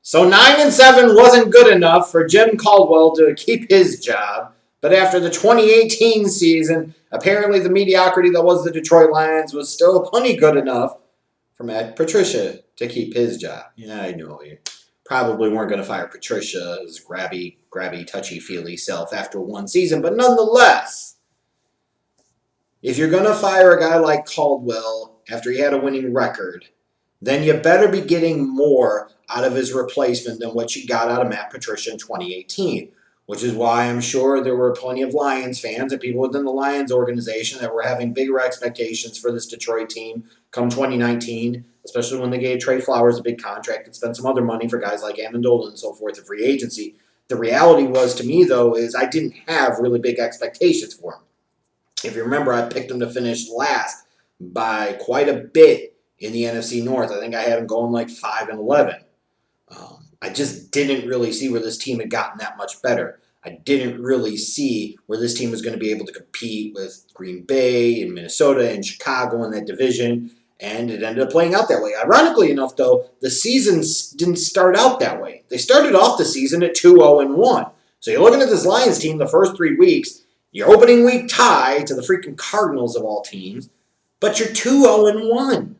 So 9-7 wasn't good enough for Jim Caldwell to keep his job. But after the 2018 season, apparently the mediocrity that was the Detroit Lions was still plenty good enough for Matt Patricia to keep his job. Yeah, I know you probably weren't going to fire Patricia's grabby, touchy-feely self after one season, but nonetheless, if you're going to fire a guy like Caldwell after he had a winning record, then you better be getting more out of his replacement than what you got out of Matt Patricia in 2018, which is why I'm sure there were plenty of Lions fans and people within the Lions organization that were having bigger expectations for this Detroit team come 2019, especially when they gave Trey Flowers a big contract and spent some other money for guys like Amendola and so forth in free agency. The reality was, to me, though, is I didn't have really big expectations for him. If you remember, I picked him to finish last by quite a bit in the NFC North. I think I had him going like 5-11. I just didn't really see where this team had gotten that much better. I didn't really see where this team was going to be able to compete with Green Bay and Minnesota and Chicago in that division, and it ended up playing out that way. Ironically enough, though, the season didn't start out that way. They started off the season at 2-0-1. So you're looking at this Lions team the first 3 weeks, your opening week tie to the freaking Cardinals of all teams, but you're 2-0-1.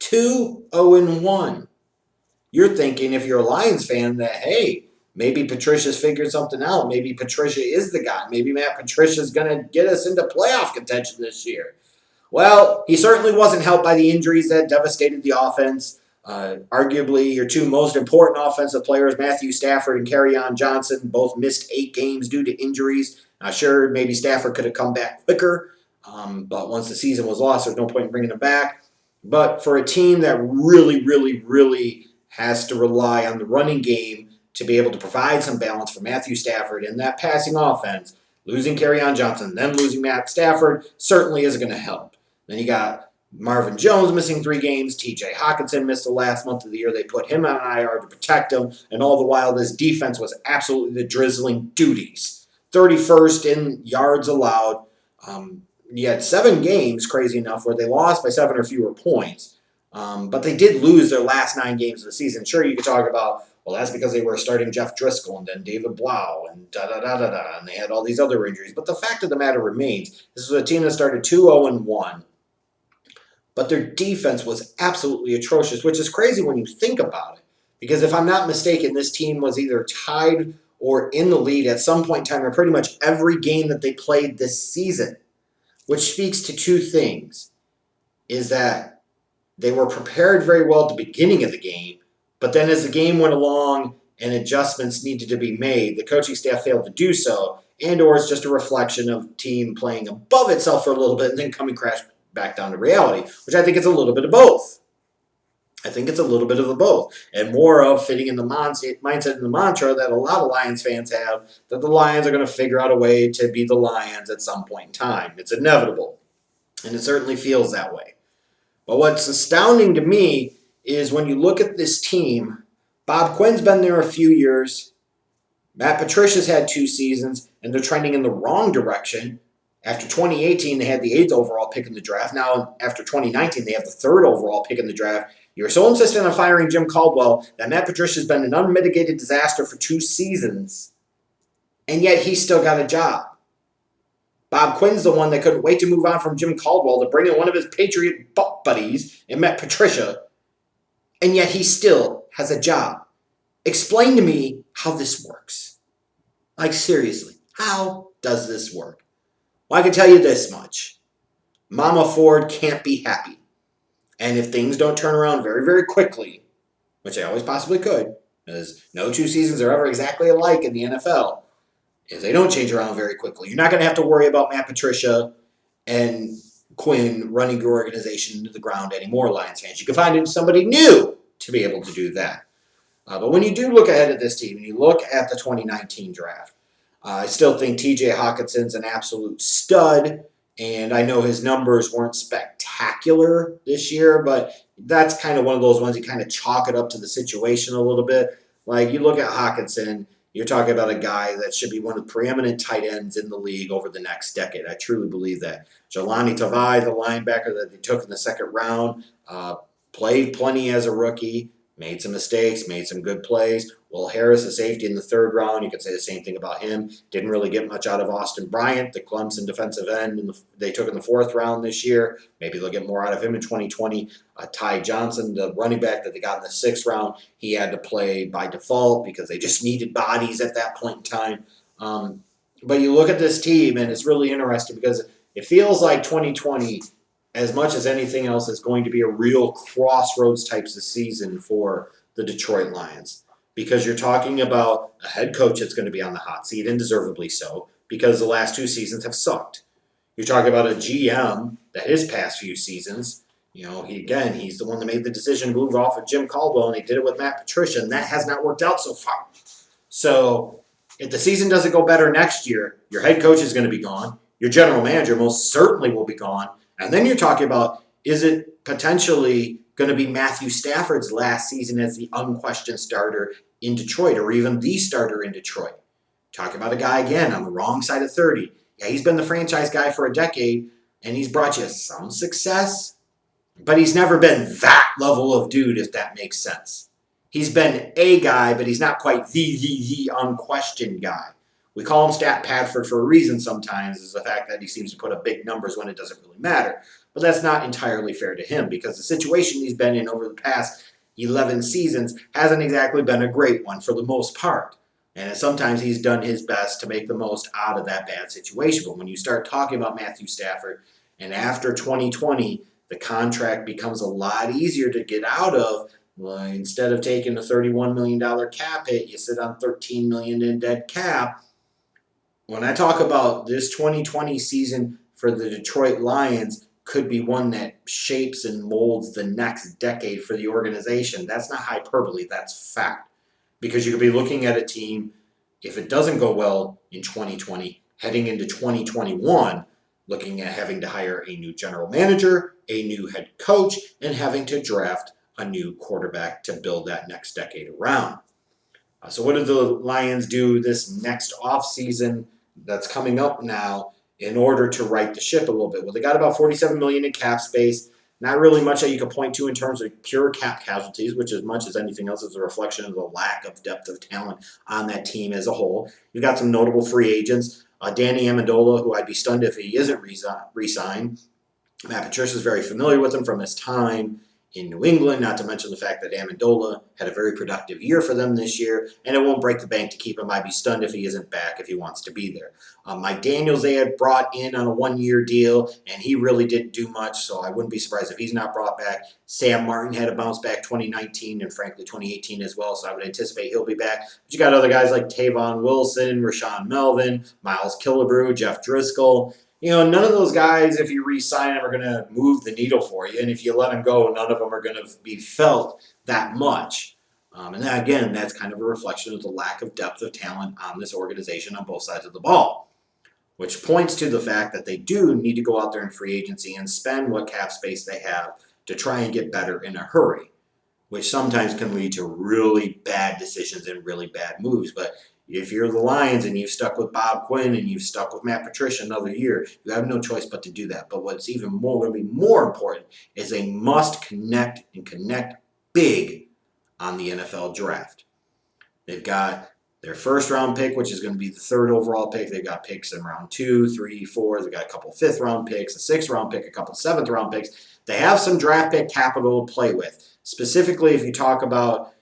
2-0-1. You're thinking, if you're a Lions fan, that, hey, maybe Patricia's figured something out. Maybe Patricia is the guy. Maybe Matt Patricia's going to get us into playoff contention this year. Well, he certainly wasn't helped by the injuries that devastated the offense. Arguably, your two most important offensive players, Matthew Stafford and Kerryon Johnson, both missed 8 games due to injuries. Sure, maybe Stafford could have come back quicker, but once the season was lost, there's no point in bringing him back. But for a team that really has to rely on the running game to be able to provide some balance for Matthew Stafford in that passing offense, losing Kerryon Johnson, then losing Matt Stafford certainly isn't going to help. Then you got Marvin Jones missing 3 games. T.J. Hockenson missed the last month of the year. They put him on IR to protect him, and all the while this defense was absolutely the drizzling duties. 31st in yards allowed. You had 7 games, crazy enough, where they lost by 7 or fewer points. But they did lose their last 9 games of the season. Sure, you could talk about, well, that's because they were starting Jeff Driscoll and then David Blau and da-da-da-da-da, and they had all these other injuries. But the fact of the matter remains, this was a team that started 2-0-1, but their defense was absolutely atrocious, which is crazy when you think about it. Because if I'm not mistaken, this team was either tied or in the lead at some point in time in pretty much every game that they played this season, which speaks to 2 things. Is that they were prepared very well at the beginning of the game, but then as the game went along and adjustments needed to be made, the coaching staff failed to do so, and or it's just a reflection of team playing above itself for a little bit and then coming crash back down to reality, which I think it's a little bit of both. I think it's a little bit of the both, and more of fitting in the mindset and the mantra that a lot of Lions fans have, that the Lions are going to figure out a way to be the Lions at some point in time. It's inevitable, and it certainly feels that way. But what's astounding to me is when you look at this team, Bob Quinn's been there a few years, Matt Patricia's had 2 seasons, and they're trending in the wrong direction. After 2018, they had the 8th overall pick in the draft. Now, after 2019, they have the 3rd overall pick in the draft. You're so insistent on firing Jim Caldwell that Matt Patricia's been an unmitigated disaster for 2 seasons, and yet he's still got a job. Bob Quinn's the one that couldn't wait to move on from Jim Caldwell to bring in one of his Patriot buddies and Matt Patricia, and yet he still has a job. Explain to me how this works. Like, seriously, how does this work? Well, I can tell you this much. Mama Ford can't be happy. And if things don't turn around very quickly, which they always possibly could, because no 2 seasons are ever exactly alike in the NFL, if they don't change around very quickly, you're not going to have to worry about Matt Patricia and Quinn running your organization into the ground anymore, Lions fans. You can find somebody new to be able to do that. But when you do look ahead at this team, and you look at the 2019 draft, I still think T.J. Hawkinson's an absolute stud, and I know his numbers weren't spectacular this year, but that's kind of one of those ones you kind of chalk it up to the situation a little bit. Like, you look at Hawkinson, you're talking about a guy that should be one of the preeminent tight ends in the league over the next decade. I truly believe that. Jelani Tavai, the linebacker that they took in the 2nd round, played plenty as a rookie. Made some mistakes, made some good plays. Will Harris, a safety in the 3rd round, you could say the same thing about him. Didn't really get much out of Austin Bryant, the Clemson defensive end they took in the 4th round this year. Maybe they'll get more out of him in 2020. Ty Johnson, the running back that they got in the 6th round, he had to play by default because they just needed bodies at that point in time. But you look at this team, and it's really interesting because it feels like 2020, as much as anything else, is going to be a real crossroads types of season for the Detroit Lions. Because you're talking about a head coach that's going to be on the hot seat, and deservedly so, because the last 2 seasons have sucked. You're talking about a GM that his past few seasons, he's the one that made the decision to move off of Jim Caldwell, and he did it with Matt Patricia, and that has not worked out so far. So if the season doesn't go better next year, your head coach is going to be gone. Your general manager most certainly will be gone. And then you're talking about, is it potentially going to be Matthew Stafford's last season as the unquestioned starter in Detroit, or even the starter in Detroit? Talk about a guy, again, on the wrong side of 30. Yeah, he's been the franchise guy for a decade, and he's brought you some success, but he's never been that level of dude, if that makes sense. He's been a guy, but he's not quite the unquestioned guy. We call him Stat Padford for a reason sometimes, is the fact that he seems to put up big numbers when it doesn't really matter. But that's not entirely fair to him, because the situation he's been in over the past 11 seasons hasn't exactly been a great one for the most part. And sometimes he's done his best to make the most out of that bad situation. But when you start talking about Matthew Stafford, and after 2020, the contract becomes a lot easier to get out of. Well, instead of taking a $31 million cap hit, you sit on $13 million in dead cap. When I talk about this 2020 season for the Detroit Lions could be one that shapes and molds the next decade for the organization, that's not hyperbole, that's fact. Because you could be looking at a team, if it doesn't go well in 2020, heading into 2021, looking at having to hire a new general manager, a new head coach, and having to draft a new quarterback to build that next decade around. So what do the Lions do this next offseason that's coming up now in order to right the ship a little bit? Well, they got about $47 million in cap space. Not really much that you could point to in terms of pure cap casualties, which as much as anything else is a reflection of the lack of depth of talent on that team as a whole. You've got some notable free agents. Danny Amendola, who I'd be stunned if he isn't re-signed. Matt Patricia is very familiar with him from his time in New England, not to mention the fact that Amendola had a very productive year for them this year, and it won't break the bank to keep him. I'd be stunned if he isn't back, if he wants to be there. Mike Daniels they had brought in on a 1-year deal, and he really didn't do much, so I wouldn't be surprised if he's not brought back. Sam Martin had a bounce back 2019 and frankly 2018 as well, so I would anticipate he'll be back. But you got other guys like Tavon Wilson, Rashaan Melvin, Miles Killebrew, Jeff Driscoll. None of those guys, if you re-sign them, are going to move the needle for you. And if you let them go, none of them are going to be felt that much. And that, again, that's kind of a reflection of the lack of depth of talent on this organization on both sides of the ball, which points to the fact that they do need to go out there in free agency and spend what cap space they have to try and get better in a hurry, which sometimes can lead to really bad decisions and really bad moves. But if you're the Lions and you've stuck with Bob Quinn and you've stuck with Matt Patricia another year, you have no choice but to do that. But what's even more going to be more important is they must connect big on the NFL draft. They've got their first-round pick, which is going to be the 3rd overall pick. They've got picks in round 2, 3, 4. They've got a couple 5th-round picks, a 6th-round pick, a couple 7th-round picks. They have some draft pick capital to play with. Specifically, if you talk about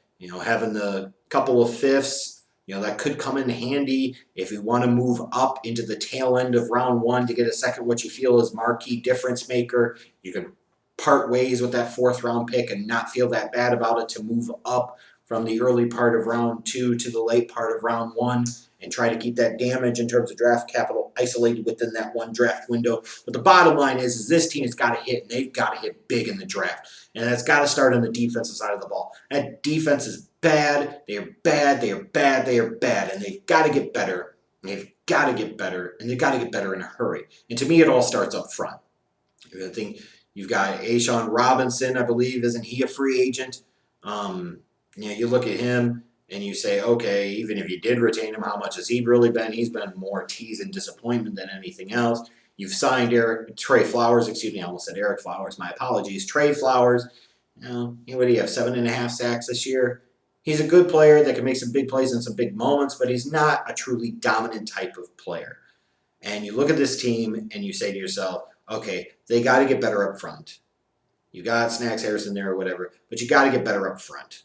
having the couple of 5ths, that could come in handy if you want to move up into the tail end of round 1 to get a second what you feel is marquee difference maker. You can part ways with that 4th-round pick and not feel that bad about it to move up from the early part of round 2 to the late part of round 1 and try to keep that damage in terms of draft capital isolated within that one draft window. But the bottom line is this team has got to hit, and they've got to hit big in the draft. And that's got to start on the defensive side of the ball. That defense is bad. They are bad. They are bad. They are bad. And they've got to get better. They've got to get better. And they've got to get better in a hurry. And to me, it all starts up front. I think you've got A'Shawn Robinson, I believe. Isn't he a free agent? You look at him and you say, okay, even if you did retain him, how much has he really been? He's been more tease and disappointment than anything else. You've signed Trey Flowers, I almost said Eric Flowers, my apologies. Trey Flowers, What do you have, 7.5 sacks this year? He's a good player that can make some big plays in some big moments, but he's not a truly dominant type of player. And you look at this team and you say to yourself, okay, they got to get better up front. You got Snacks Harrison there or whatever, but you got to get better up front.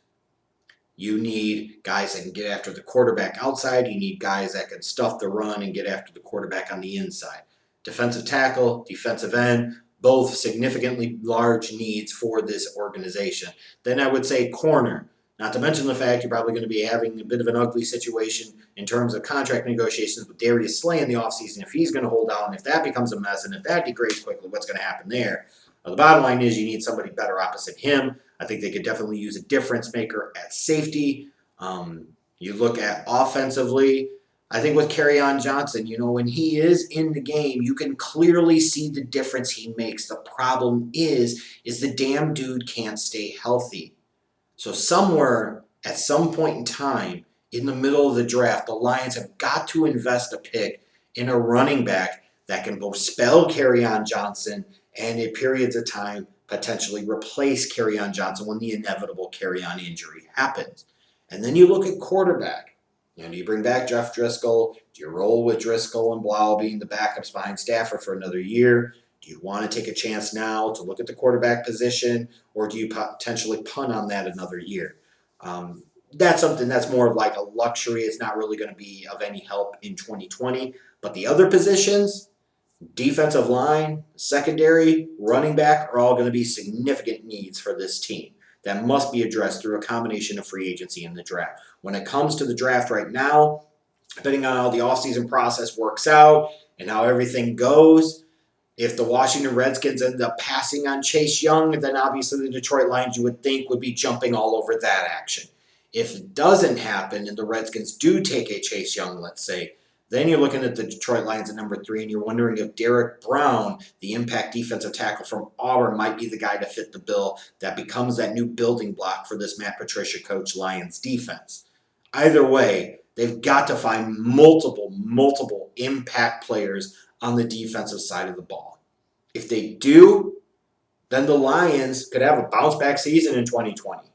You need guys that can get after the quarterback outside. You need guys that can stuff the run and get after the quarterback on the inside. Defensive tackle, defensive end, both significantly large needs for this organization. Then I would say corner. Not to mention the fact you're probably going to be having a bit of an ugly situation in terms of contract negotiations with Darius Slay in the offseason. If he's going to hold out and if that becomes a mess and if that degrades quickly, what's going to happen there? The bottom line is you need somebody better opposite him. I think they could definitely use a difference maker at safety. You look at offensively, I think with Kerryon Johnson, when he is in the game, you can clearly see the difference he makes. The problem is the damn dude can't stay healthy. So somewhere at some point in time in the middle of the draft, the Lions have got to invest a pick in a running back that can both spell Kerryon Johnson and in periods of time potentially replace Kerryon Johnson when the inevitable Kerryon injury happens. And then you look at quarterback. Do you bring back Jeff Driscoll? Do you roll with Driscoll and Blau being the backups behind Stafford for another year? Do you want to take a chance now to look at the quarterback position, or do you potentially punt on that another year? That's something that's more of like a luxury. It's not really going to be of any help in 2020. But the other positions, defensive line, secondary, running back, are all going to be significant needs for this team that must be addressed through a combination of free agency and the draft. When it comes to the draft right now, depending on how the offseason process works out and how everything goes, if the Washington Redskins end up passing on Chase Young, then obviously the Detroit Lions, you would think, would be jumping all over that action. If it doesn't happen and the Redskins do take a Chase Young, let's say, then you're looking at the Detroit Lions at number 3, and you're wondering if Derek Brown, the impact defensive tackle from Auburn, might be the guy to fit the bill that becomes that new building block for this Matt Patricia coach Lions defense. Either way, they've got to find multiple impact players on the defensive side of the ball. If they do, then the Lions could have a bounce-back season in 2020.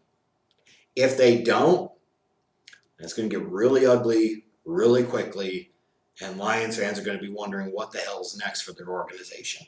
If they don't, it's going to get really ugly really quickly, and Lions fans are going to be wondering what the hell's next for their organization.